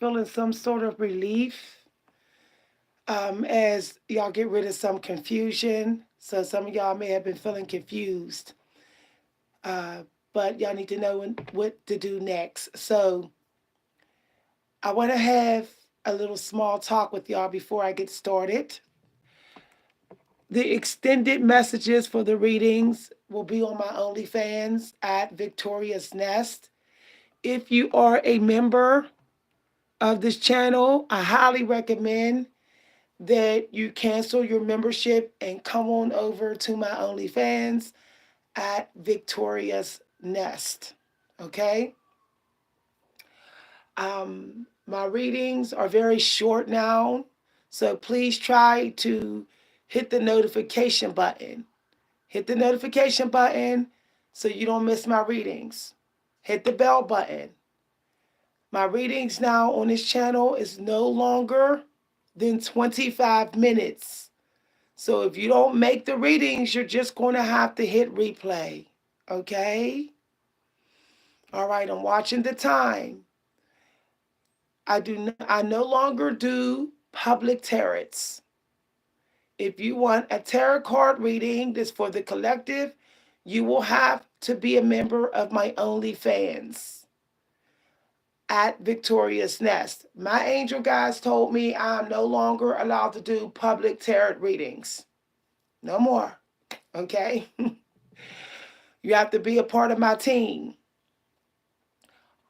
feeling some sort of relief as y'all get rid of some confusion. So some of y'all may have been feeling confused, uh, but y'all need to know what to do next. So I want to have a little small talk with y'all before I get started. The extended messages for the readings will be on my OnlyFans at Victoria's Nest. If you are a member of this channel, I highly recommend that you cancel your membership and come on over to my OnlyFans at Victoria's Nest. Okay? My readings are very short now, so please try to hit the notification button. Hit the notification button so you don't miss my readings. Hit the bell button. My readings now on this channel is no longer than 25 minutes. So if you don't make the readings, you're just going to have to hit replay. Okay? All right, I'm watching the time. I no longer do public tarots. If you want a tarot card reading that's for the collective, you will have to be a member of my OnlyFans at Victoria's Nest. My angel guys told me I'm no longer allowed to do public tarot readings. No more. Okay? You have to be a part of my team.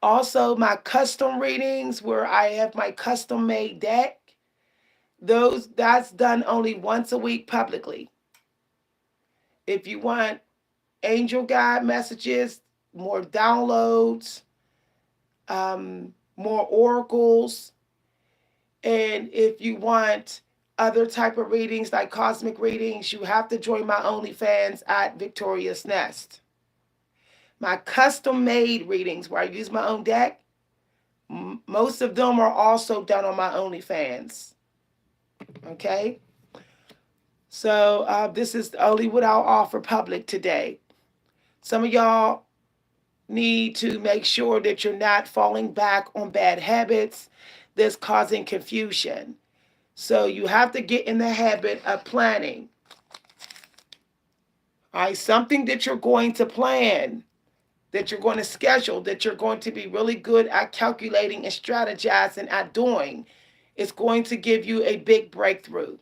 Also, my custom readings where I have my custom made deck, that's done only once a week publicly. If you want angel guide messages, more downloads, more oracles, and if you want other type of readings like cosmic readings, you have to join my OnlyFans at Victoria's Nest. My custom made readings where I use my own deck, most of them are also done on my OnlyFans. Okay? So this is only what I'll offer public today. Some of y'all need to make sure that you're not falling back on bad habits that's causing confusion. So you have to get in the habit of planning. All right, something that you're going to plan, that you're going to schedule, that you're going to be really good at calculating and strategizing at doing, is going to give you a big breakthrough.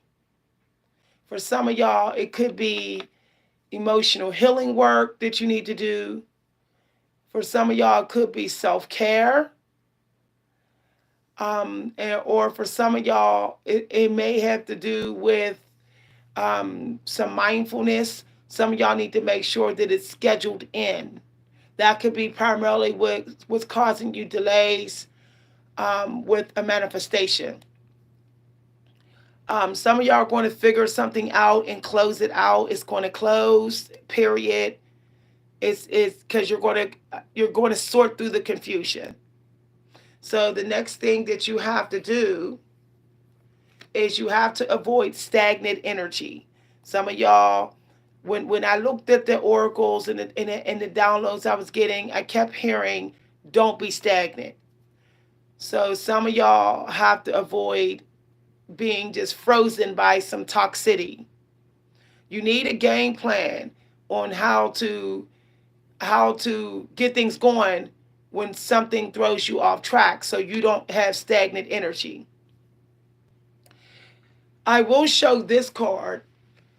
For some of y'all, it could be emotional healing work that you need to do. For some of y'all, it could be self-care. Or for some of y'all, it may have to do with some mindfulness. Some of y'all need to make sure that it's scheduled in. That could be primarily what's causing you delays with a manifestation. Some of y'all are going to figure something out and close it out. It's going to close, period. It's because you're going to sort through the confusion. So the next thing that you have to do is you have to avoid stagnant energy. Some of y'all, when I looked at the oracles and the downloads I was getting, I kept hearing, "Don't be stagnant." So some of y'all have to avoid being just frozen by some toxicity. You need a game plan on how to get things going when something throws you off track so you don't have stagnant energy. I will show this card,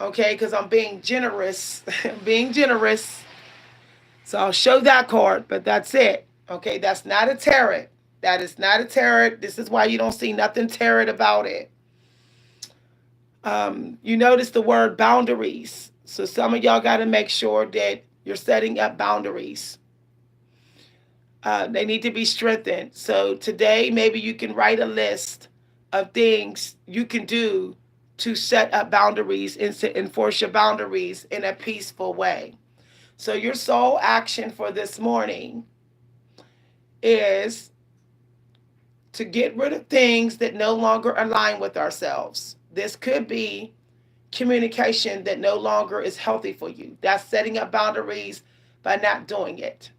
okay, because I'm being generous. I'm being generous. So I'll show that card, but that's it. Okay, that's not a tarot. That is not a tarot. This is why you don't see nothing tarot about it. You notice the word boundaries. So some of y'all got to make sure that you're setting up boundaries. They need to be strengthened. So today, maybe you can write a list of things you can do to set up boundaries and to enforce your boundaries in a peaceful way. So your sole action for this morning is to get rid of things that no longer align with ourselves. This could be communication that no longer is healthy for you. That's setting up boundaries by not doing it.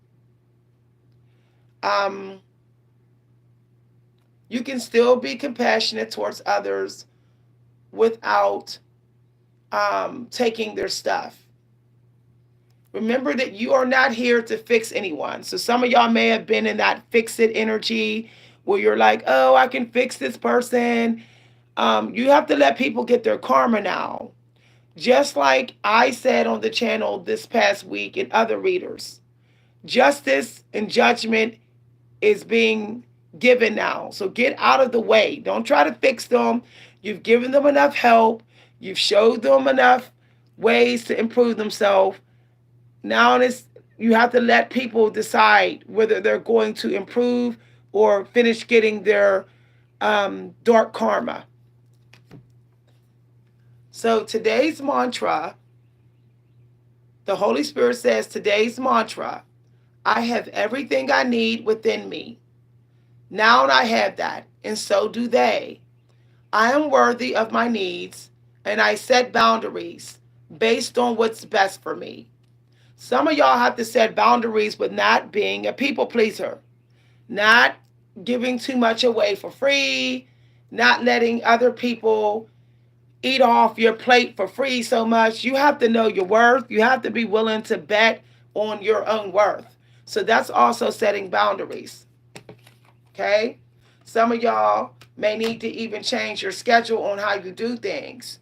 You can still be compassionate towards others without taking their stuff. Remember that you are not here to fix anyone. So some of y'all may have been in that fix it energy where you're like, oh, I can fix this person. You have to let people get their karma now. Just like I said on the channel this past week and other readers, justice and judgment is being given now. So get out of the way. Don't try to fix them. You've given them enough help. You've showed them enough ways to improve themselves. Now it's you have to let people decide whether they're going to improve or finish getting their dark karma. So today's mantra, the Holy Spirit says today's mantra, I have everything I need within me. Now I have that, and so do they. I am worthy of my needs, and I set boundaries based on what's best for me. Some of y'all have to set boundaries with not being a people pleaser, not giving too much away for free, not letting other people eat off your plate for free so much. You have to know your worth. You have to be willing to bet on your own worth. So that's also setting boundaries. Okay? Some of y'all may need to even change your schedule on how you do things.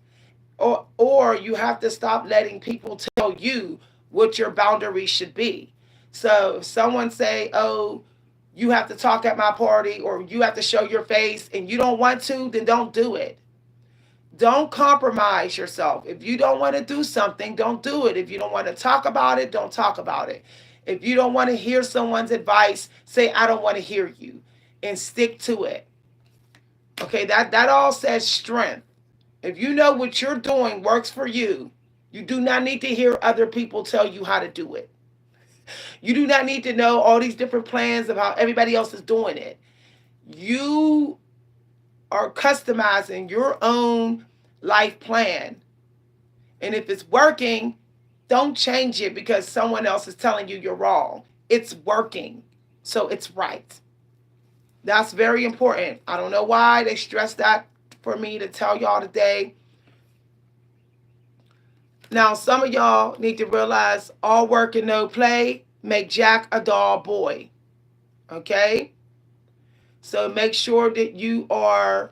Or you have to stop letting people tell you what your boundaries should be. So if someone say, oh, you have to talk at my party or you have to show your face and you don't want to, then don't do it. Don't compromise yourself. If you don't want to do something, don't do it. If you don't want to talk about it, don't talk about it. If you don't want to hear someone's advice, say, I don't want to hear you and stick to it. Okay, that all says strength. If you know what you're doing works for you do not need to hear other people tell you how to do it. You do not need to know all these different plans of how everybody else is doing it. You are customizing your own life plan. And if it's working, don't change it because someone else is telling you you're wrong. It's working, so it's right. That's very important. I don't know why they stress that for me to tell y'all today. Now, some of y'all need to realize all work and no play make Jack a dull boy. Okay? So make sure that you are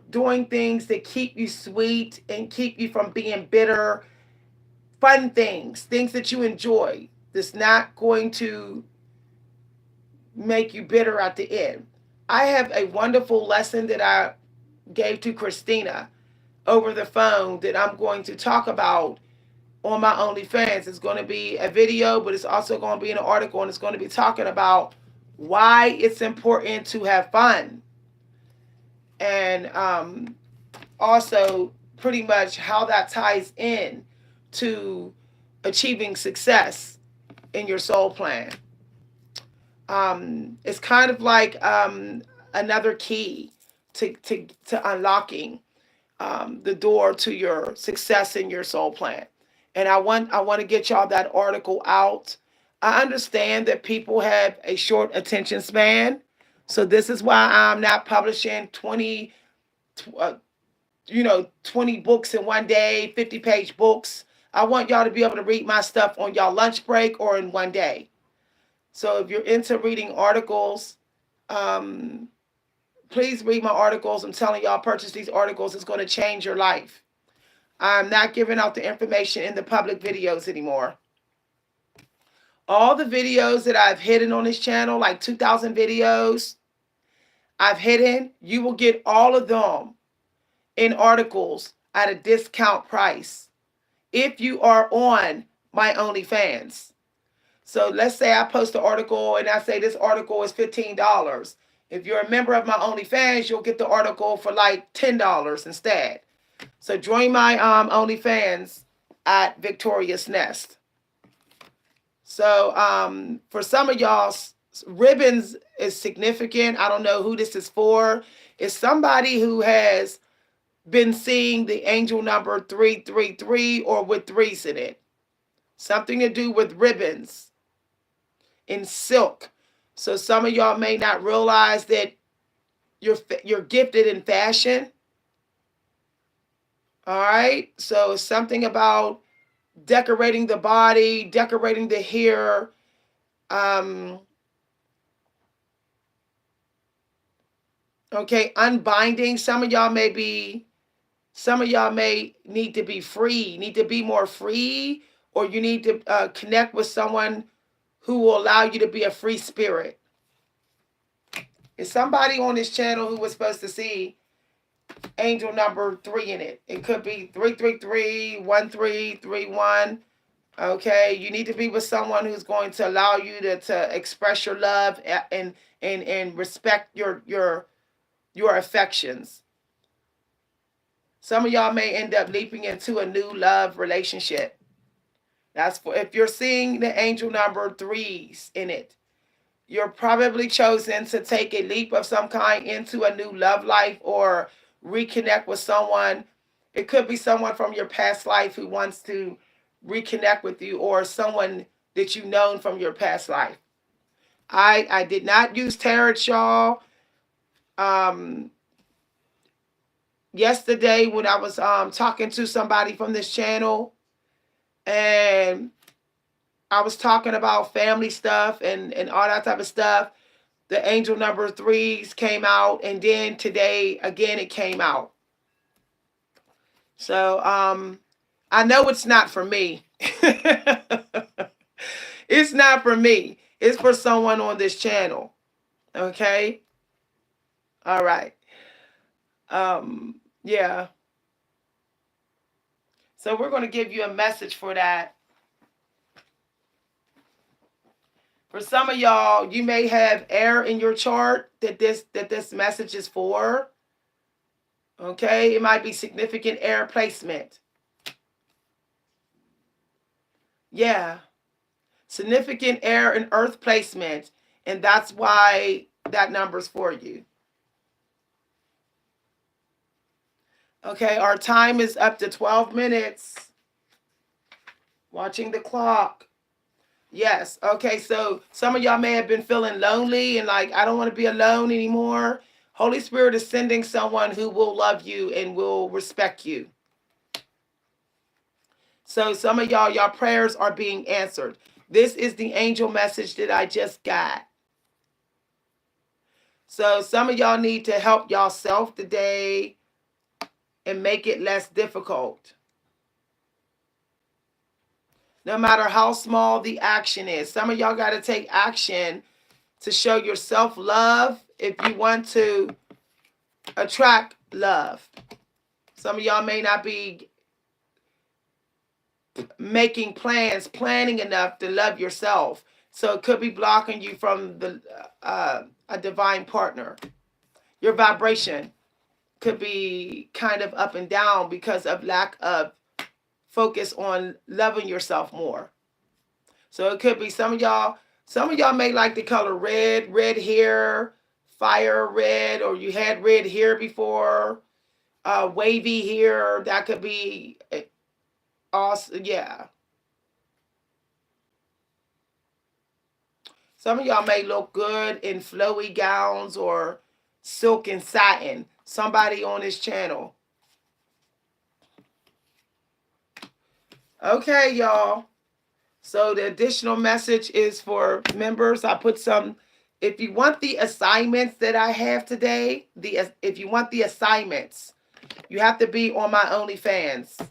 doing things that keep you sweet and keep you from being bitter. Fun things that you enjoy. That's not going to make you bitter at the end. I have a wonderful lesson that I gave to Christina over the phone that I'm going to talk about on my OnlyFans. It's going to be a video, but it's also going to be an article, and it's going to be talking about why it's important to have fun. And also pretty much how that ties in to achieving success in your soul plan. It's kind of like another key to unlocking the door to your success in your soul plan. And I want to get y'all that article out. I understand that people have a short attention span, so this is why I'm not publishing 20 books in one day, 50-page books. I want y'all to be able to read my stuff on y'all lunch break or in one day. So if you're into reading articles, please read my articles. I'm telling y'all, purchase these articles. It's going to change your life. I'm not giving out the information in the public videos anymore. All the videos that I've hidden on this channel, like 2,000 videos I've hidden, you will get all of them in articles at a discount price if you are on my OnlyFans. So let's say I post an article and I say this article is $15. If you're a member of my OnlyFans, you'll get the article for like $10 instead. So join my OnlyFans at Victoria's Nest. So for some of y'all, ribbons is significant. I don't know who this is for. It's somebody who has been seeing the angel number 333 or with threes in it. Something to do with ribbons in silk. So some of y'all may not realize that you're gifted in fashion. All right. So it's something about decorating the body, decorating the hair, um, okay, unbinding. Some of y'all may need to be free, need to be more free, or you need to connect with someone who will allow you to be a free spirit. Is somebody on this channel who was supposed to see angel number 3 in it? It could be 333, 1331. Okay, you need to be with someone who's going to allow you to express your love and respect your affections. Some of y'all may end up leaping into a new love relationship. That's for if you're seeing the angel number 3s in it. You're probably chosen to take a leap of some kind into a new love life or reconnect with someone. It could be someone from your past life who wants to reconnect with you, or someone that you've known from your past life. I did not use tarot, y'all. Um, Yesterday when I was talking to somebody from this channel, and I was talking about family stuff and all that type of stuff, the angel number 3s came out, and then today again it came out. So I know it's not for me. It's not for me. It's for someone on this channel. Okay? All right. Yeah. So we're going to give you a message for that. For some of y'all, you may have air in your chart that this message is for. Okay? It might be significant air placement. Yeah. Significant air and earth placement, and that's why that number's for you. Okay, our time is up to 12 minutes. Watching the clock. Yes. Okay, so some of y'all may have been feeling lonely and like, I don't want to be alone anymore. Holy Spirit is sending someone who will love you and will respect you. So some of y'all prayers are being answered. This is the angel message that I just got. So some of y'all need to help yourself today and make it less difficult. No matter how small the action is. Some of y'all got to take action to show your self-love if you want to attract love. Some of y'all may not be making plans, planning enough to love yourself. So it could be blocking you from a divine partner. Your vibration could be kind of up and down because of lack of focus on loving yourself more. So it could be some of y'all may like the color red hair, fire red, or you had red hair before, wavy hair. That could be awesome. Yeah. Some of y'all may look good in flowy gowns or silk and satin. Somebody on this channel. Okay, y'all. So the additional message is for members. I put some, if you want the assignments that I have today, if you want the assignments, you have to be on my OnlyFans.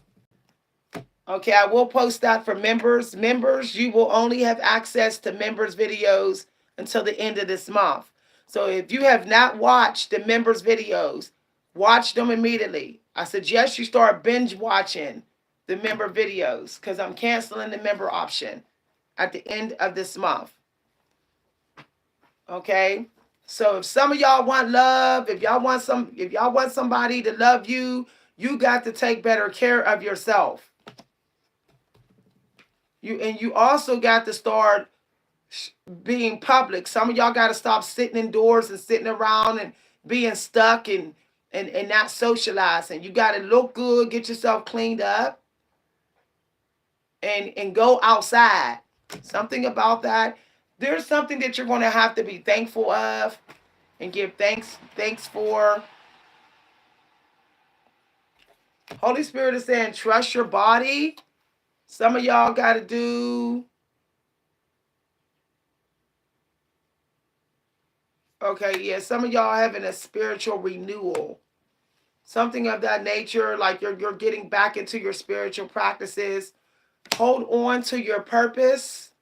Okay, I will post that for members. Members, you will only have access to members' videos until the end of this month. So if you have not watched the members' videos, watch them immediately. I suggest you start binge watching the member videos because I'm canceling the member option at the end of this month. Okay? So if some of y'all want love, if y'all want somebody to love you, you got to take better care of yourself. You also got to start being public. Some of y'all got to stop sitting indoors and sitting around and being stuck and not socializing. You got to look good, get yourself cleaned up, and go outside. Something about that. There's something that you're going to have to be thankful of and give thanks for. Holy Spirit is saying trust your body. Some of y'all got to do, okay, yeah, some of y'all having a spiritual renewal. Something of that nature, like you're getting back into your spiritual practices. Hold on to your purpose.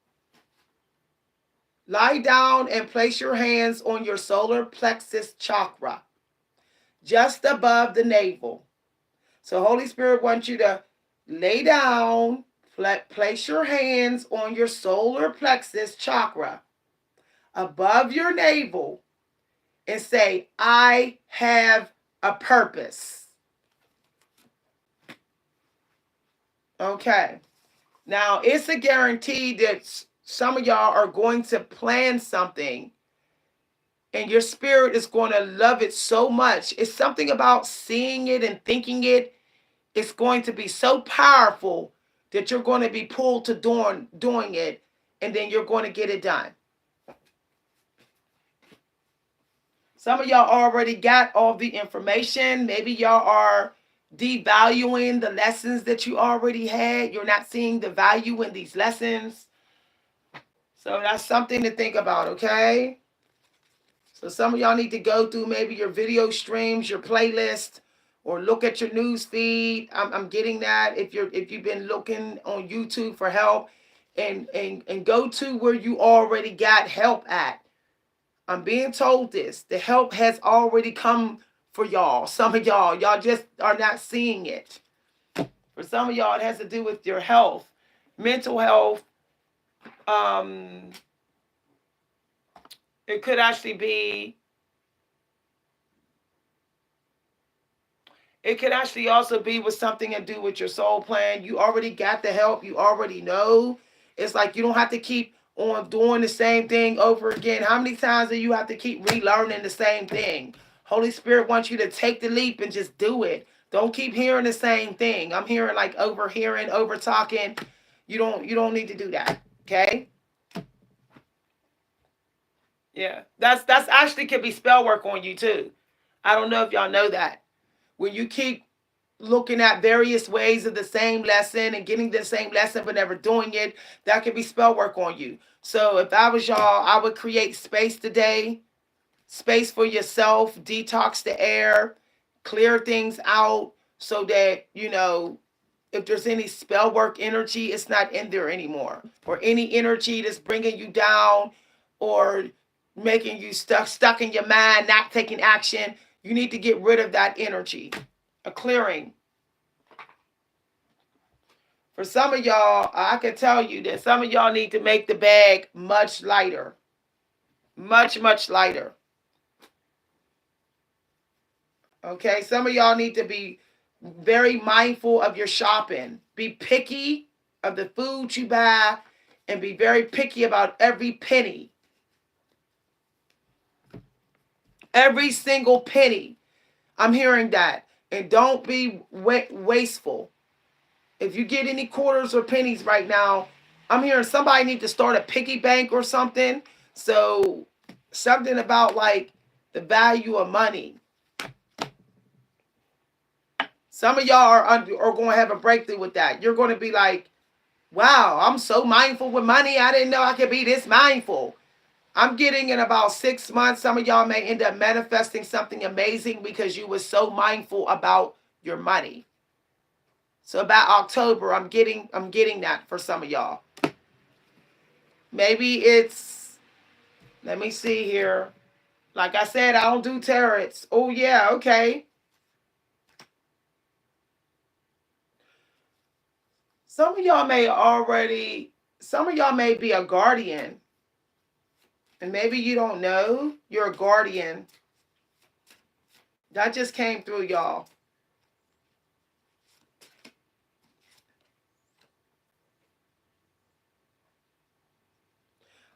Lie down and place your hands on your solar plexus chakra, just above the navel. So Holy Spirit wants you to lay down, place your hands on your solar plexus chakra, above your navel, and say, I have a purpose. Okay. Now, it's a guarantee that some of y'all are going to plan something and your spirit is going to love it so much. It's something about seeing it and thinking it. It's going to be so powerful that you're going to be pulled to doing it, and then you're going to get it done. Some of y'all already got all the information. Maybe y'all are devaluing the lessons that you already had. You're not seeing the value in these lessons. So that's something to think about, okay? So some of y'all need to go through maybe your video streams, your playlist, or look at your news feed. I'm getting that. If you've been looking on YouTube for help, and go to where you already got help at. I'm being told this. The help has already come for y'all. Some of y'all just are not seeing it. For some of y'all, it has to do with your health, mental health. Um, it could actually be. It could actually also be with something to do with your soul plan. You already got the help. You already know. It's like you don't have to keep on doing the same thing over again. How many times do you have to keep relearning the same thing? Holy Spirit wants you to take the leap and just do it. Don't keep hearing the same thing. I'm hearing like overhearing, over talking. You don't need to do that. Okay? Yeah. That's actually could be spell work on you too. I don't know if y'all know that. When you keep looking at various ways of the same lesson and getting the same lesson but never doing it, that could be spell work on you. So if I was y'all, I would create space today, space for yourself, detox the air, clear things out so that, if there's any spell work energy, it's not in there anymore. Or any energy that's bringing you down or making you stuck in your mind, not taking action. You need to get rid of that energy. A clearing. For some of y'all, I can tell you that some of y'all need to make the bag much lighter. Much, much lighter. Okay? Some of y'all need to be very mindful of your shopping. Be picky of the food you buy and be very picky about every penny. Every single penny. I'm hearing that. And don't be wasteful. If you get any quarters or pennies right now, I'm hearing somebody need to start a piggy bank or something. So something about like the value of money. Some of y'all are going to have a breakthrough with that. You're going to be like, wow, I'm so mindful with money. I didn't know I could be this mindful. I'm getting in about 6 months. Some of y'all may end up manifesting something amazing because you were so mindful about your money. So about October, I'm getting that for some of y'all. Maybe it's, let me see here. Like I said, I don't do tarots. Oh yeah, okay. Some of y'all may be a guardian. And maybe you don't know you're a guardian. That just came through, y'all.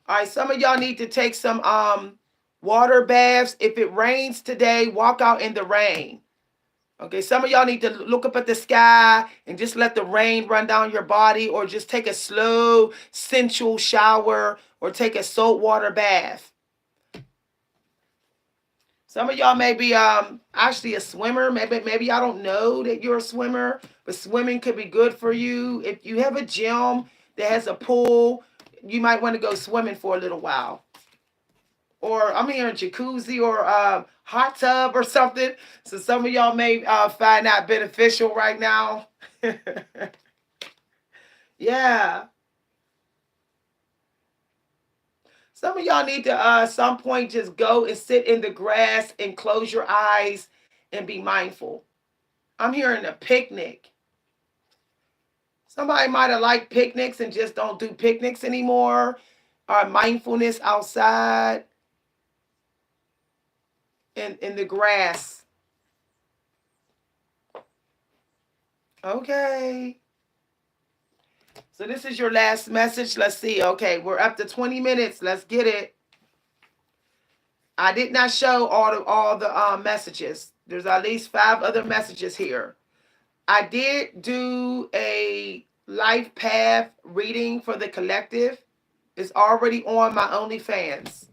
All right, some of y'all need to take some water baths. If it rains today, walk out in the rain. Okay, some of y'all need to look up at the sky and just let the rain run down your body, or just take a slow, sensual shower, or take a salt water bath. Some of y'all may be actually a swimmer. Maybe y'all don't know that you're a swimmer, but swimming could be good for you. If you have a gym that has a pool, you might want to go swimming for a little while. Or I'm hearing jacuzzi or hot tub or something. So some of y'all may find that beneficial right now. Yeah. Some of y'all need to some point just go and sit in the grass and close your eyes and be mindful. I'm hearing a picnic. Somebody might have liked picnics and just don't do picnics anymore. Or mindfulness outside in the grass. Okay. So this is your last message. Let's see. Okay, we're up to 20 minutes. Let's get it. I did not show all the messages. There's at least 5 other messages here. I did do a life path reading for the collective. It's already on my OnlyFans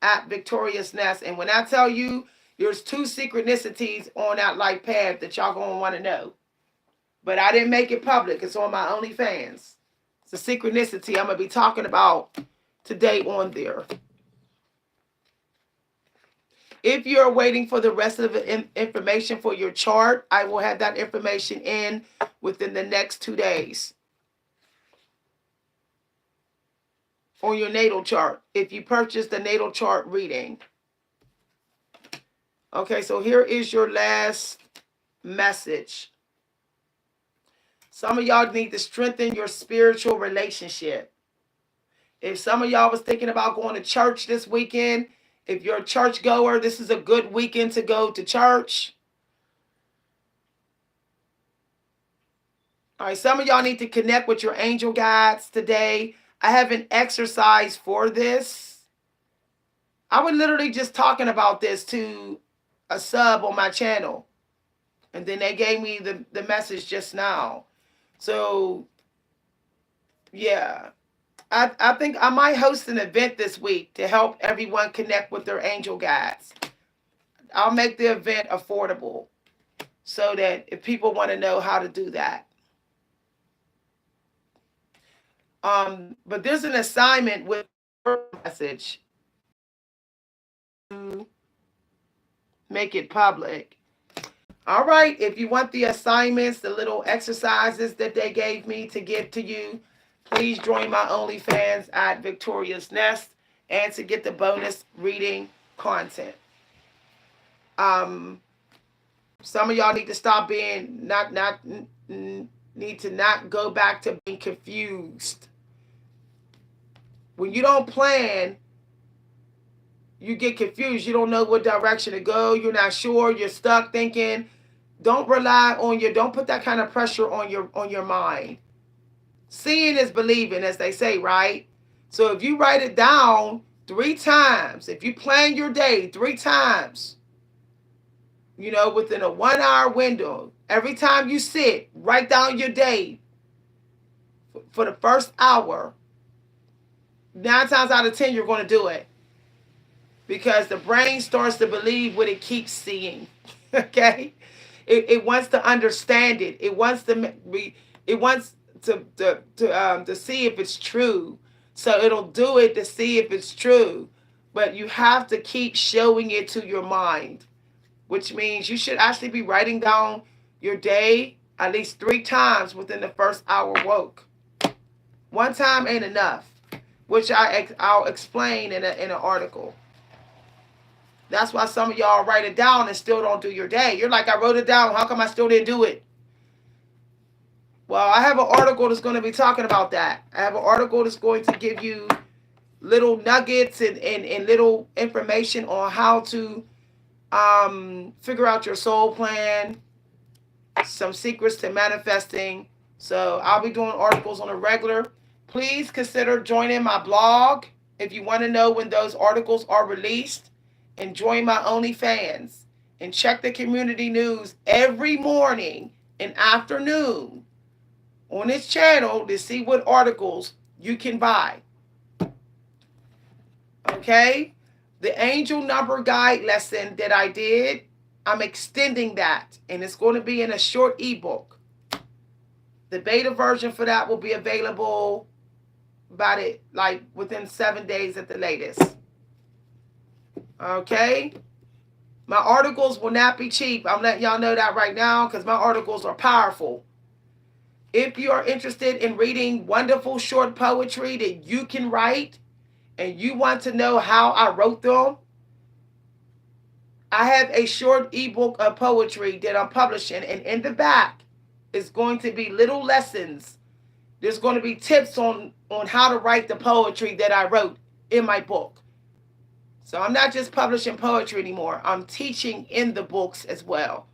at Victorious Nest. And when I tell you, there's 2 synchronicities on that life path that y'all gonna want to know. But I didn't make it public. It's on my OnlyFans. It's a synchronicity I'm gonna be talking about today on there. If you're waiting for the rest of the information for your chart, I will have that information in within the next 2 days. On your natal chart, if you purchase the natal chart reading. Okay, so here is your last message. Some of y'all need to strengthen your spiritual relationship. If some of y'all was thinking about going to church this weekend, if you're a church goer, this is a good weekend to go to church. All right, some of y'all need to connect with your angel guides today. I have an exercise for this. I was literally just talking about this to a sub on my channel. And then they gave me the message just now. So, yeah. I think I might host an event this week to help everyone connect with their angel guides. I'll make the event affordable so that if people want to know how to do that. But there's an assignment with message to make it public. All right, if you want the assignments, the little exercises that they gave me to give to you, please join my OnlyFans at Victorious Nest and to get the bonus reading content. Some of y'all need to stop being need to not go back to being confused. When you don't plan, you get confused. You don't know what direction to go. You're not sure. You're stuck thinking. Don't don't put that kind of pressure on your mind. Seeing is believing, as they say, right? So if you write it down 3 times, if you plan your day 3 times, within a 1-hour window, every time you sit, write down your day for the first hour. 9 times out of 10, you're going to do it. Because the brain starts to believe what it keeps seeing. Okay? It wants to understand it. It wants to see if it's true. So it'll do it to see if it's true. But you have to keep showing it to your mind, which means you should actually be writing down your day at least 3 times within the first hour woke. 1 time ain't enough, which I'll explain in an article. That's why some of y'all write it down and still don't do your day. You're like, I wrote it down. How come I still didn't do it? Well, I have an article that's going to be talking about that. I have an article that's going to give you little nuggets and little information on how to figure out your soul plan, some secrets to manifesting. So I'll be doing articles on a regular. Please consider joining my blog if you want to know when those articles are released, and join my OnlyFans. and check the community news every morning and afternoon on this channel to see what articles you can buy. Okay? The angel number guide lesson that I did, I'm extending that, and it's going to be in a short ebook. The beta version for that will be available about it like within 7 days at the latest. Okay? My articles will not be cheap. I'm letting y'all know that right now because my articles are powerful. If you are interested in reading wonderful short poetry that you can write and you want to know how I wrote them, I have a short ebook of poetry that I'm publishing, and in the back is going to be little lessons. There's going to be tips on how to write the poetry that I wrote in my book. So I'm not just publishing poetry anymore. I'm teaching in the books as well.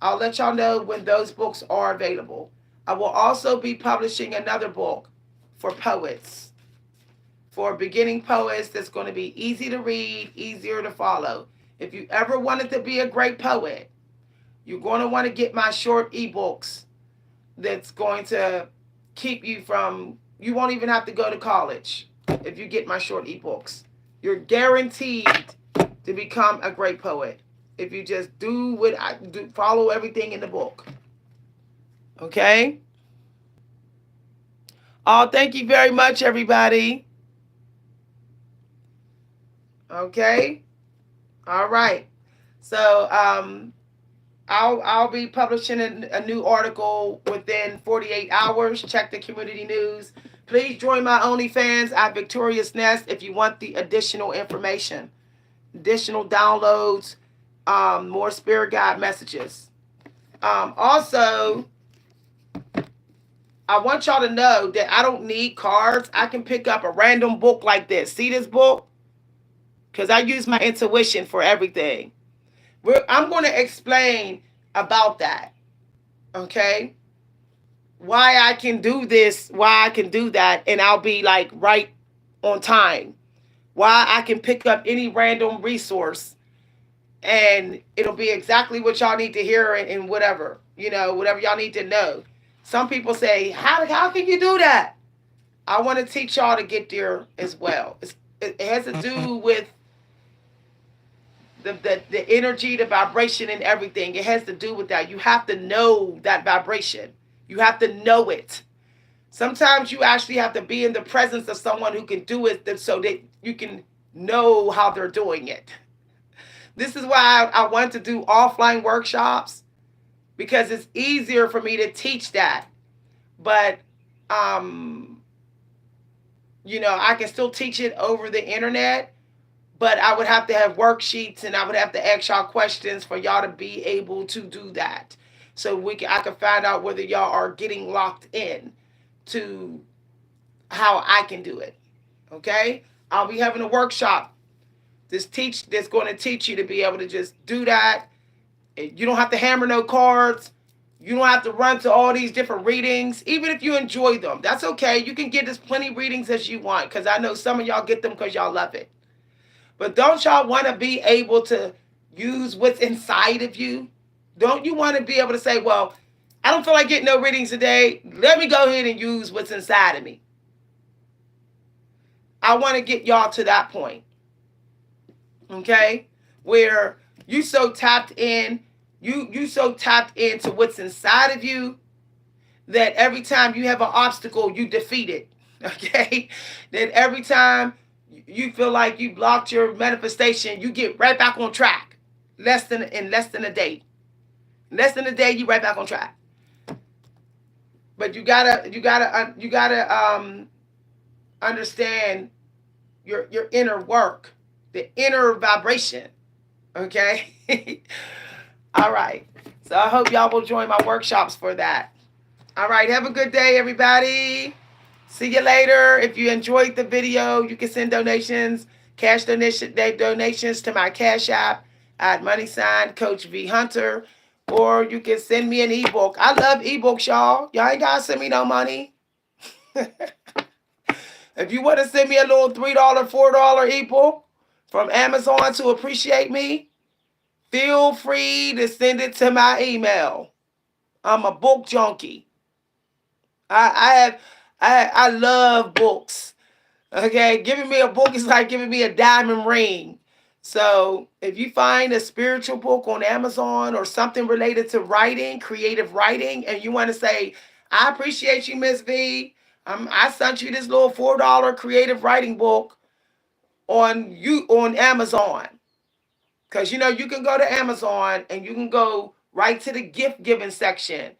I'll let y'all know when those books are available. I will also be publishing another book for poets, for beginning poets that's going to be easy to read, easier to follow. If you ever wanted to be a great poet, you're going to want to get my short ebooks that's going to keep you from, you won't even have to go to college if you get my short ebooks. You're guaranteed to become a great poet if you just do what I do, follow everything in the book. Okay? Oh, thank you very much, everybody. Okay? All right. So, I'll be publishing a new article within 48 hours. Check the community news. Please join my OnlyFans at Victorious Nest if you want the additional information, additional downloads, more spirit guide messages. Also, I want y'all to know that I don't need cards. I can pick up a random book like this. See this book? Because I use my intuition for everything. I'm going to explain about that. Okay? Why I can do this, why I can do that, and I'll be like right on time. Why I can pick up any random resource and it'll be exactly what y'all need to hear and whatever, whatever y'all need to know. Some people say, how can you do that? I want to teach y'all to get there as well. It has to do with the energy, the vibration, and everything. It has to do with that. You have to know that vibration. You have to know it. Sometimes you actually have to be in the presence of someone who can do it so that you can know how they're doing it. This is why I want to do offline workshops, because it's easier for me to teach that. But, I can still teach it over the internet, but I would have to have worksheets and I would have to ask y'all questions for y'all to be able to do that. So I can find out whether y'all are getting locked in to how I can do it. Okay? I'll be having a workshop that's going to teach you to be able to just do that. You don't have to hammer no cards. You don't have to run to all these different readings, even if you enjoy them. That's okay. You can get as plenty readings as you want, because I know some of y'all get them because y'all love it. But don't y'all want to be able to use what's inside of you? Don't you want to be able to say, well, I don't feel like getting no readings today. Let me go ahead and use what's inside of me. I want to get y'all to that point. Okay? Where you so tapped in, you so tapped into what's inside of you that every time you have an obstacle, you defeat it. Okay? That every time you feel like you blocked your manifestation, you get right back on track. In less than a day. Less than a day, you right back on track. But you gotta understand your inner work, the inner vibration. Okay? All right. So I hope y'all will join my workshops for that. All right. Have a good day, everybody. See you later. If you enjoyed the video, you can send cash donations to my Cash App at @Coach V Hunter, or you can send me an ebook. I love ebooks, y'all. Y'all ain't gotta send me no money. If you want to send me a little $3, $4 ebook from Amazon to appreciate me, feel free to send it to my email. I'm a book junkie. I have I love books. Okay, giving me a book is like giving me a diamond ring. So if you find a spiritual book on Amazon or something related to writing, creative writing, and you want to say, I appreciate you, Miss V. I sent you this little $4 creative writing book on Amazon. Because you can go to Amazon and you can go right to the gift giving section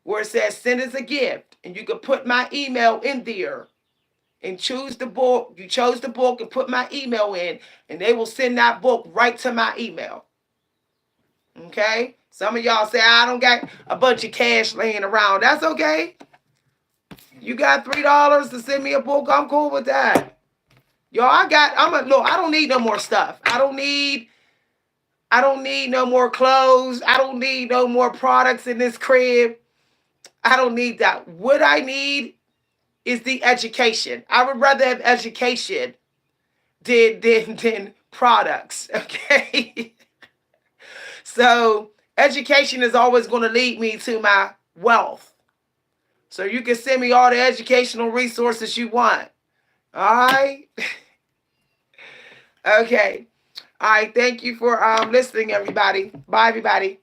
where it says send as a gift. And you can put my email in there and choose the book. You chose the book and put my email in, and they will send that book right to my email. Okay? Some of y'all say, I don't got a bunch of cash laying around. That's okay. You got $3 to send me a book. I'm cool with that. Y'all, look, I don't need no more stuff. I don't need no more clothes. I don't need no more products in this crib. I don't need that. What I need is the education. I would rather have education than products. Okay. So education is always going to lead me to my wealth. So you can send me all the educational resources you want. All right. Okay. All right. Thank you for listening, everybody. Bye, everybody.